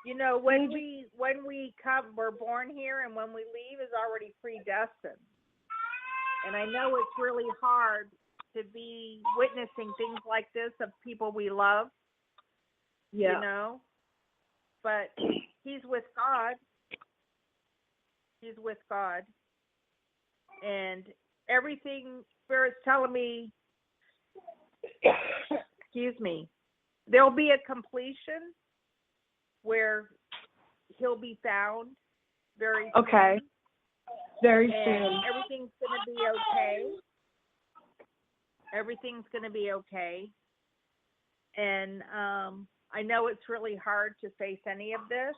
You know, when we come, we're born here, and when we leave is already predestined. And I know it's really hard to be witnessing things like this of people we love. Yeah. You know, but he's with God. He's with God, and everything Spirit's telling me. Excuse me. There'll be a completion where he'll be found very soon. Okay. Very and soon. Everything's going to be okay. Everything's going to be okay. And I know it's really hard to face any of this,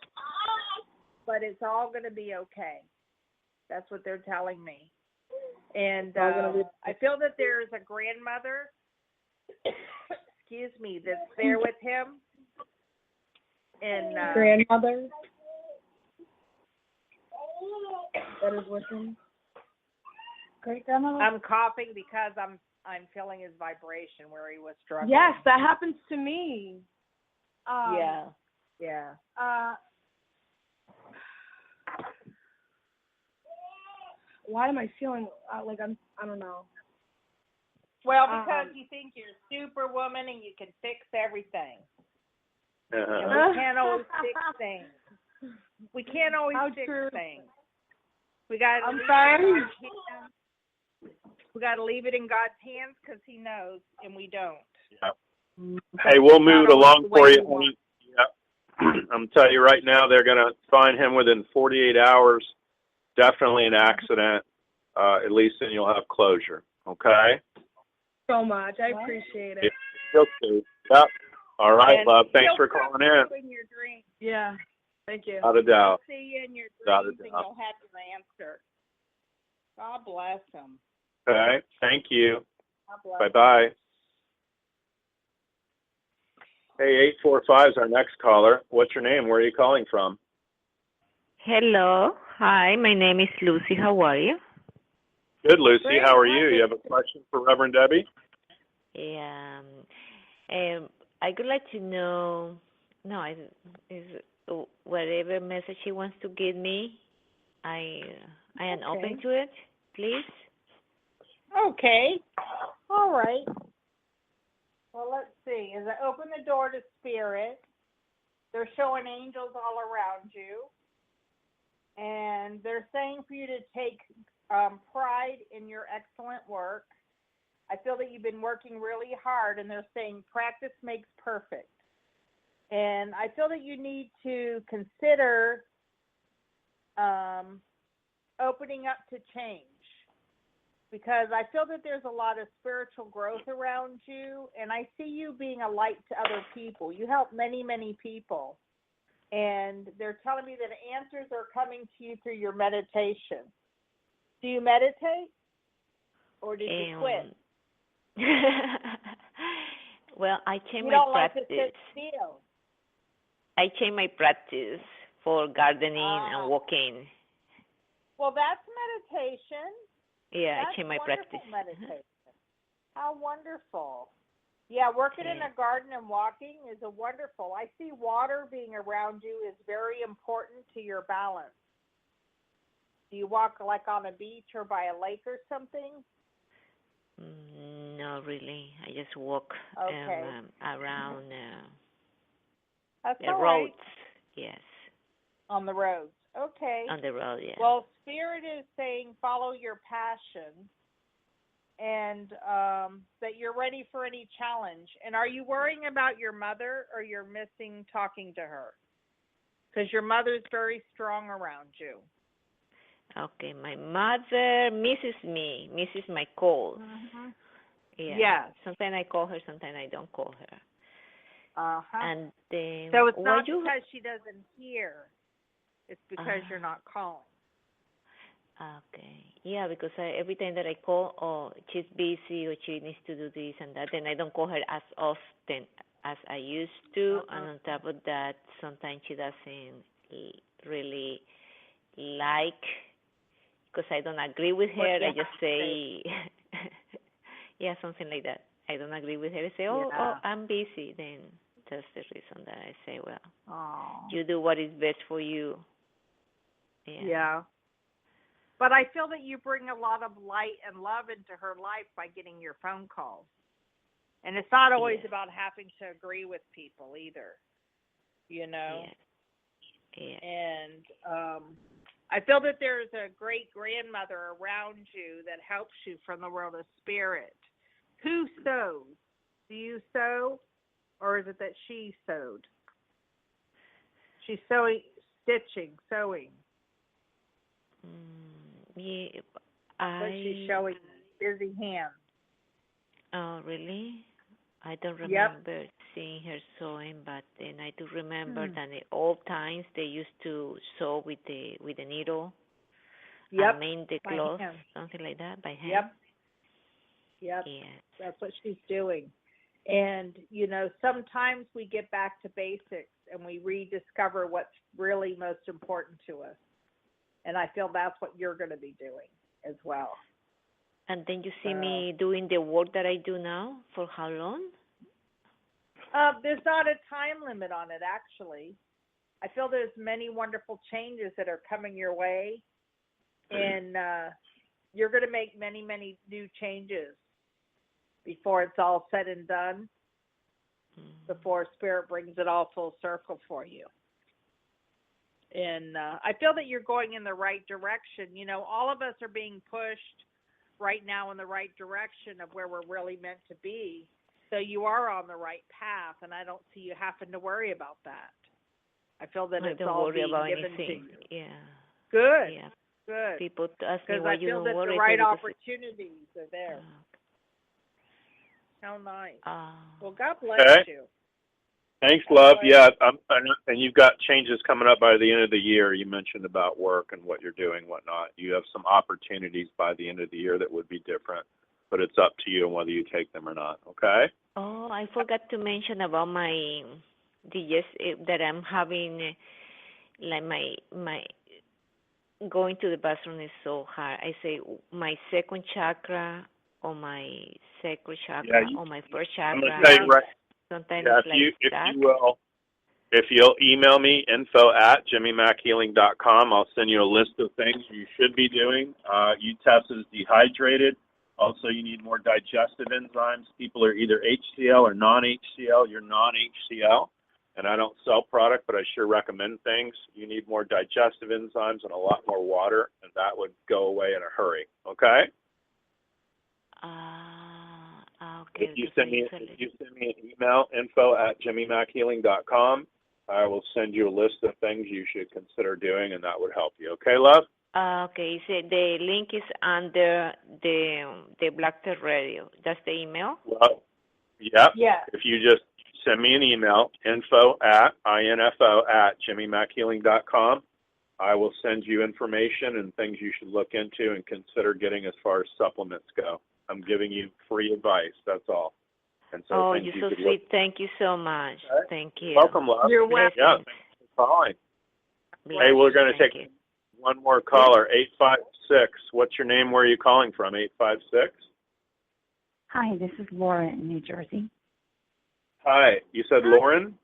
but it's all going to be okay. That's what they're telling me. And I feel that there's a grandmother, excuse me, that's there with him. And grandmother that is with him. Great grandmother. I'm coughing because I'm feeling his vibration where he was struggling. Yes, that happens to me. Yeah. Why am I feeling like I don't know. Well, because you think you're Superwoman and you can fix everything. And we can't always fix things. We can't always fix things. We got to leave it in God's hands because He knows, and we don't. Yeah. Hey, we'll move it along for you. Yeah. I'm telling you right now, they're going to find him within 48 hours. Definitely an accident. At least then you'll have closure. Okay? So much. I appreciate it. Yep. All right, love. Thanks for calling in. In your dreams. Yeah. Thank you. Without a doubt. He'll see you in your Without a dreams, and doubt. you'll have your answer. God bless him. Okay. Thank you. God bless Bye-bye. Hey, 845 is our next caller. What's your name? Where are you calling from? Hello. Hi, my name is Lucy. How are you? Good, Lucy. How are you? You have a question for Reverend Debbie? I would like to know, whatever message she wants to give me, I am open to it, please. Okay. All right. Well, let's see. As I open the door to Spirit, they're showing angels all around you. And they're saying for you to take pride in your excellent work. I feel that you've been working really hard, and they're saying practice makes perfect. And I feel that you need to consider opening up to change. because I feel that there's a lot of spiritual growth around you, and I see you being a light to other people. You help many, many people, and they're telling me that answers are coming to you through your meditation. Do you meditate, or did you quit? Well, I changed You my don't like practice. to sit still. I changed my practice for gardening and walking. Well, that's meditation. Yeah, That's I changed my wonderful practice. meditation. How wonderful. Yeah, working in a garden and walking is a wonderful. I see water being around you is very important to your balance. Do you walk like on a beach or by a lake or something? No, really. I just walk around That's the all roads. right. Yes. On the roads. Okay. On the road, yeah. Well, Spirit is saying follow your passion, and that you're ready for any challenge. And are you worrying about your mother, or you're missing talking to her? Because your mother's very strong around you. Okay, my mother misses me, misses my calls. Yeah. Yes. Sometimes I call her, sometimes I don't call her. And so it's not you... because she doesn't hear. It's because you're not calling. Okay. Yeah, because every time that I call, she's busy or she needs to do this and that, and I don't call her as often as I used to. And on top of that, sometimes she doesn't really like, because I don't agree with her. I just say, yeah, something like that. I don't agree with her. I say, oh, I'm busy. Then that's the reason that I say, well, you do what is best for you. Yeah. But I feel that you bring a lot of light and love into her life by getting your phone calls. And it's not always about having to agree with people either, you know? Yeah. And I feel that there's a great grandmother around you that helps you from the world of spirit. Who sews? Do you sew, or is it that she sewed? She's sewing, sewing. Yeah, But she's showing busy hands. Oh, really? I don't remember seeing her sewing, but then I do remember that in old times they used to sew with the needle. And mend the clothes, something like that, by hand. Yep. Yeah. That's what she's doing. And, you know, sometimes we get back to basics and we rediscover what's really most important to us. And I feel that's what you're going to be doing as well. And then you see me doing the work that I do now? For how long? There's not a time limit on it, actually. I feel there's many wonderful changes that are coming your way. And you're going to make many, many new changes before it's all said and done, before Spirit brings it all full circle for you. And I feel that you're going in the right direction. You know, all of us are being pushed right now in the right direction of where we're really meant to be. So you are on the right path, and I don't see you having to worry about that. I feel that it's all being given to you. Yeah. Good. Yeah. Good. People ask me why you don't worry. Because I feel that the right opportunities are there. How nice. Well, God bless you. Thanks, love. Yeah, and you've got changes coming up by the end of the year. You mentioned about work and what you're doing, whatnot. You have some opportunities by the end of the year that would be different, but it's up to you on whether you take them or not. Okay? Oh, I forgot to mention about that I'm having, like my going to the bathroom is so hard. I say my second chakra or my sacral chakra or my first chakra. I'm going to tell you right. Sometimes if you'll email me, info@jimmymackhealing.com, I'll send you a list of things you should be doing. You tested as dehydrated. Also, you need more digestive enzymes. People are either HCl or non-HCl. You're non-HCl. And I don't sell product, but I sure recommend things. You need more digestive enzymes and a lot more water, and that would go away in a hurry. Okay? Okay. If you send me an email, info@jimmymackhealing.com, I will send you a list of things you should consider doing, and that would help you. Okay, love? Okay, so the link is under the Black Talk Radio. That's the email? Well, yep. Yeah. If you just send me an email, info@jimmymackhealing.com, I will send you information and things you should look into and consider getting as far as supplements go. I'm giving you free advice, that's all. And so Oh, things you're you so could sweet. look. Thank you so much. Okay. Thank you. Welcome, love. You're welcome. Yeah, thanks for calling. Bless Hey, we're you. going to Thank take you. one more caller, 856. What's your name? Where are you calling from, 856? Hi, this is Laura in New Jersey. Hi, you said Lauren?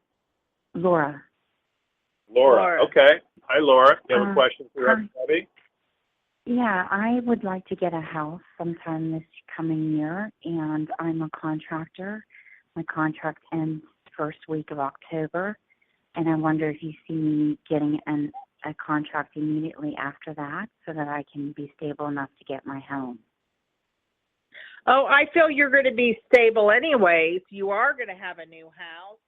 Laura. Laura. Okay. Hi, Laura. You have a question for hi. everybody? Yeah, I would like to get a house sometime this coming year, and I'm a contractor. My contract ends first week of October, and I wonder if you see me getting a contract immediately after that so that I can be stable enough to get my home. Oh, I feel you're going to be stable anyways. You are going to have a new house,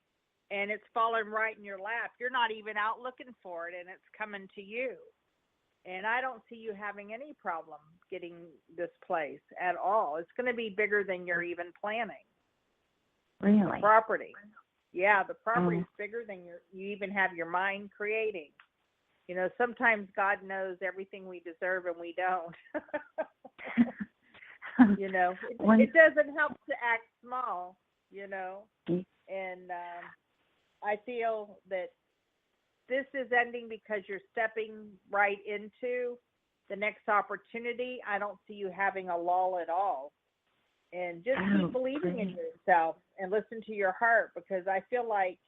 and it's falling right in your lap. You're not even out looking for it, and it's coming to you. And I don't see you having any problem getting this place at all. It's going to be bigger than you're even planning. Really? The property. Yeah, the property's bigger than you even have your mind creating. You know, sometimes God knows everything we deserve and we don't. You know, it doesn't help to act small, you know. And I feel that this is ending because you're stepping right into the next opportunity. I don't see you having a lull at all. And just keep believing in yourself and listen to your heart, because I feel like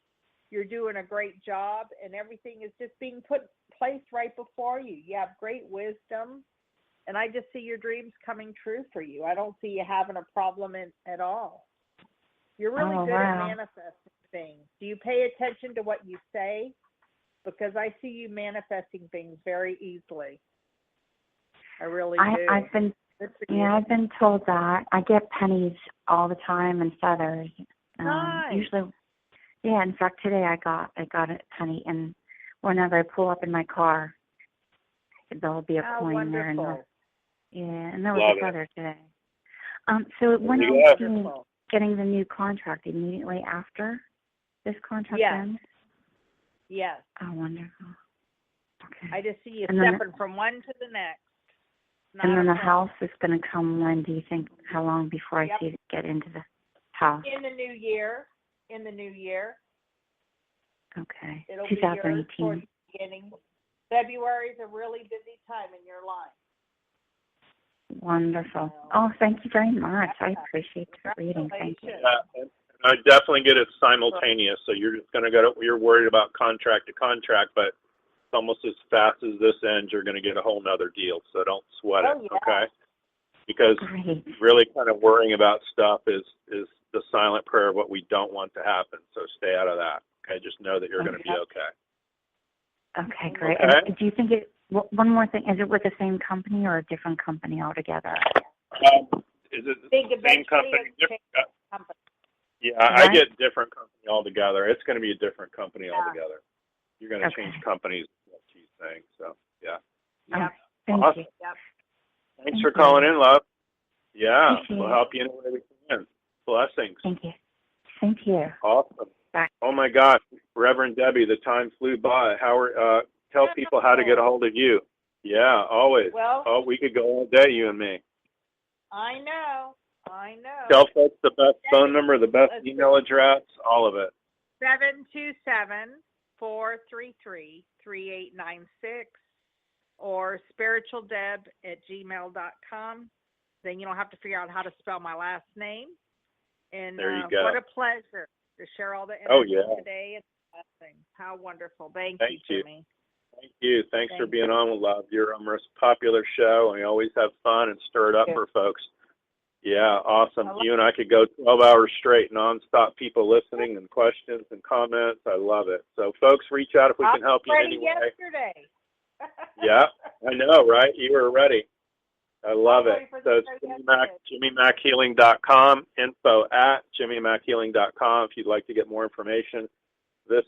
you're doing a great job and everything is just being placed right before you. You have great wisdom, and I just see your dreams coming true for you. I don't see you having a problem at all. You're really good at manifesting things. Do you pay attention to what you say? Because I see you manifesting things very easily. I really do. I've been told that. I get pennies all the time and feathers. Nice. Usually, yeah. In fact, today I got a penny, and whenever I pull up in my car, there'll be a coin there. And there was a feather today. So when are you getting the new contract immediately after this contract ends? Yes. Oh, wonderful. Okay. I just see you stepping from one to the next. And then the house is going to come when? Do you think? How long before I see it get into the house? In the new year. Okay. It'll 2018. be towards the beginning. February is a really busy time in your life. Wonderful. Oh, thank you very much. I appreciate the reading. Thank you. Yeah, and I definitely get it simultaneous. So you're just going to go. You're worried about contract to contract, but almost as fast as this ends, you're going to get a whole nother deal. So don't sweat it, okay? Because really kind of worrying about stuff is the silent prayer of what we don't want to happen. So stay out of that, okay? Just know that you're going to be okay. Okay, great. Okay. And do you think one more thing, is it with the same company or a different company altogether? Is it the same company? Yeah, I get different company altogether. It's going to be a different company altogether. You're going to change companies, what she's saying. So, yeah. Yep. Thank awesome. you. Yep. Thanks for calling in, love. Yeah, Appreciate we'll it. help you any way we can. Blessings. Thank you. Thank you. Awesome. Bye. Oh, my gosh. Reverend Debbie, the time flew by. Tell people how to get a hold of you. Yeah, always. Well, we could go all day, you and me. I know. Tell folks the best phone number, the best email address, all of it. 727-433-3896 or spiritualdeb@gmail.com. Then you don't have to figure out how to spell my last name. And there you go. What a pleasure to share all the information today. And blessings. How wonderful. Thank you, Jimmy. Thank you. Thanks for being on with Love. You're our most popular show, and we always have fun and stir it up for folks. Yeah, awesome. You and I could go 12 hours straight, nonstop, people listening and questions and comments. I love it. So, folks, reach out if we can help you in any way. Yesterday. Yeah, I know, right? You were ready. I love it. So it's JimmyMackHealing.com, info@JimmyMackHealing.com if you'd like to get more information. This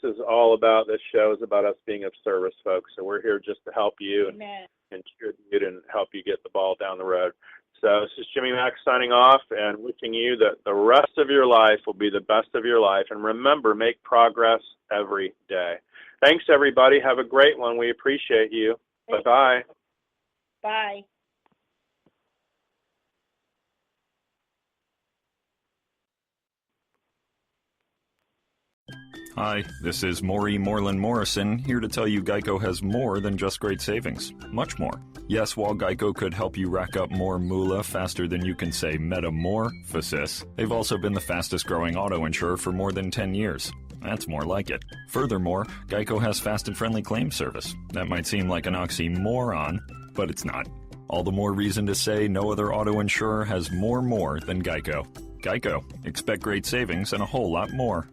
show is about us being of service, folks. So we're here just to help you and contribute and help you get the ball down the road. So this is Jimmy Mack signing off and wishing you that the rest of your life will be the best of your life. And remember, make progress every day. Thanks, everybody. Have a great one. We appreciate you. Bye-bye. Bye. Hi, this is Maury Moreland Morrison, here to tell you Geico has more than just great savings. Much more. Yes, while Geico could help you rack up more moolah faster than you can say metamorphosis, they've also been the fastest growing auto insurer for more than 10 years. That's more like it. Furthermore, Geico has fast and friendly claim service. That might seem like an oxymoron, but it's not. All the more reason to say no other auto insurer has more than Geico. Geico. Expect great savings and a whole lot more.